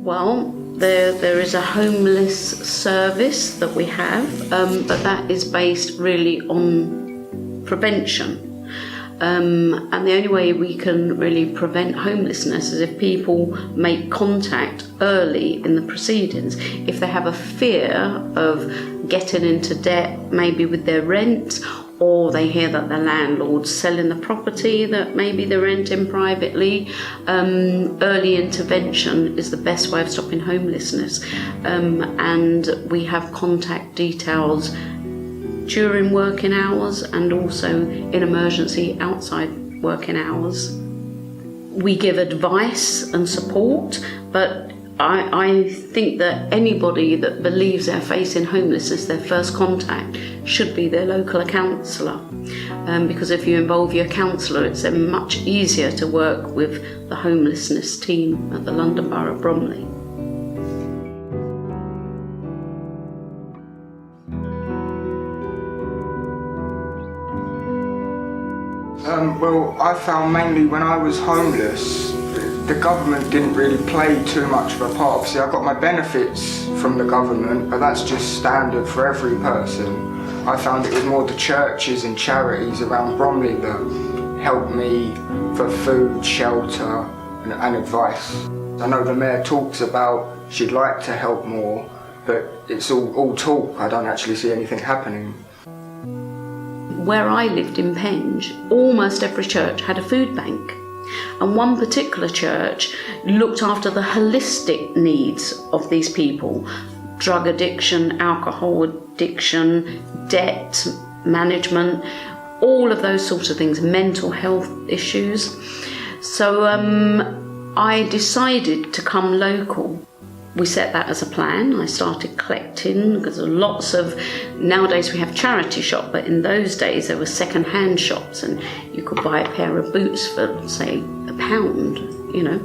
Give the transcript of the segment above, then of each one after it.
Well, there is a homeless service that we have, but that is based really on prevention. And the only way we can really prevent homelessness is if people make contact early in the proceedings. If they have a fear of getting into debt, maybe with their rent, or they hear that the landlord's selling the property that maybe they're renting privately, early intervention is the best way of stopping homelessness. And we have contact details during working hours and also in emergency outside working hours. We give advice and support, but I think that anybody that believes they're facing homelessness, their first contact should be their local councillor. Because if you involve your councillor, it's much easier to work with the homelessness team at the London Borough of Bromley. Well, I found mainly when I was homeless, the government didn't really play too much of a part. Obviously, I got my benefits from the government, but that's just standard for every person. I found it was more the churches and charities around Bromley that helped me for food, shelter and advice. I know the Mayor talks about she'd like to help more, but it's all talk. I don't actually see anything happening. Where I lived in Penge, almost every church had a food bank. And one particular church looked after the holistic needs of these people: drug addiction, alcohol addiction, debt management, all of those sorts of things, mental health issues. So I decided to come local. We set that as a plan. I started collecting, because there are lots of, nowadays we have charity shop, but in those days there were second-hand shops and you could buy a pair of boots for, say, £1, you know.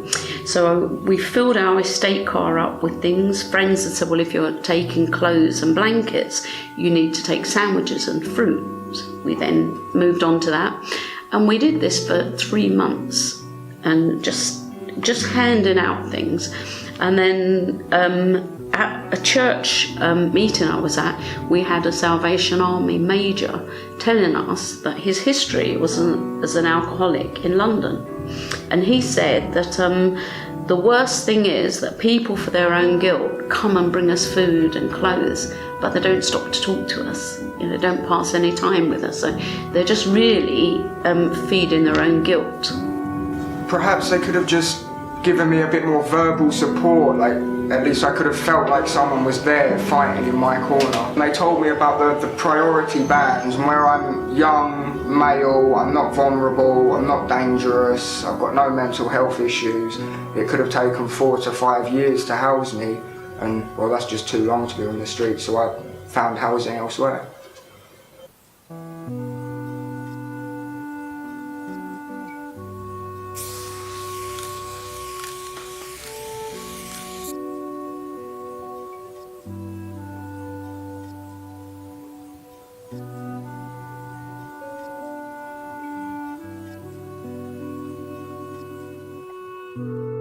So we filled our estate car up with things. Friends had said, well, if you're taking clothes and blankets, you need to take sandwiches and fruit. We then moved on to that. And we did this for 3 months and just handing out things. And then at a church meeting I was at, we had a Salvation Army major telling us that his history was as an alcoholic in London. And he said that the worst thing is that people, for their own guilt, come and bring us food and clothes, but they don't stop to talk to us. You know, don't pass any time with us. So they're just really feeding their own guilt. Perhaps they could have just given me a bit more verbal support, like at least I could have felt like someone was there fighting in my corner. And they told me about the priority bands, and where I'm young, male, I'm not vulnerable, I'm not dangerous, I've got no mental health issues. It could have taken 4 to 5 years to house me, and well, that's just too long to be on the street, so I found housing elsewhere. Thank you.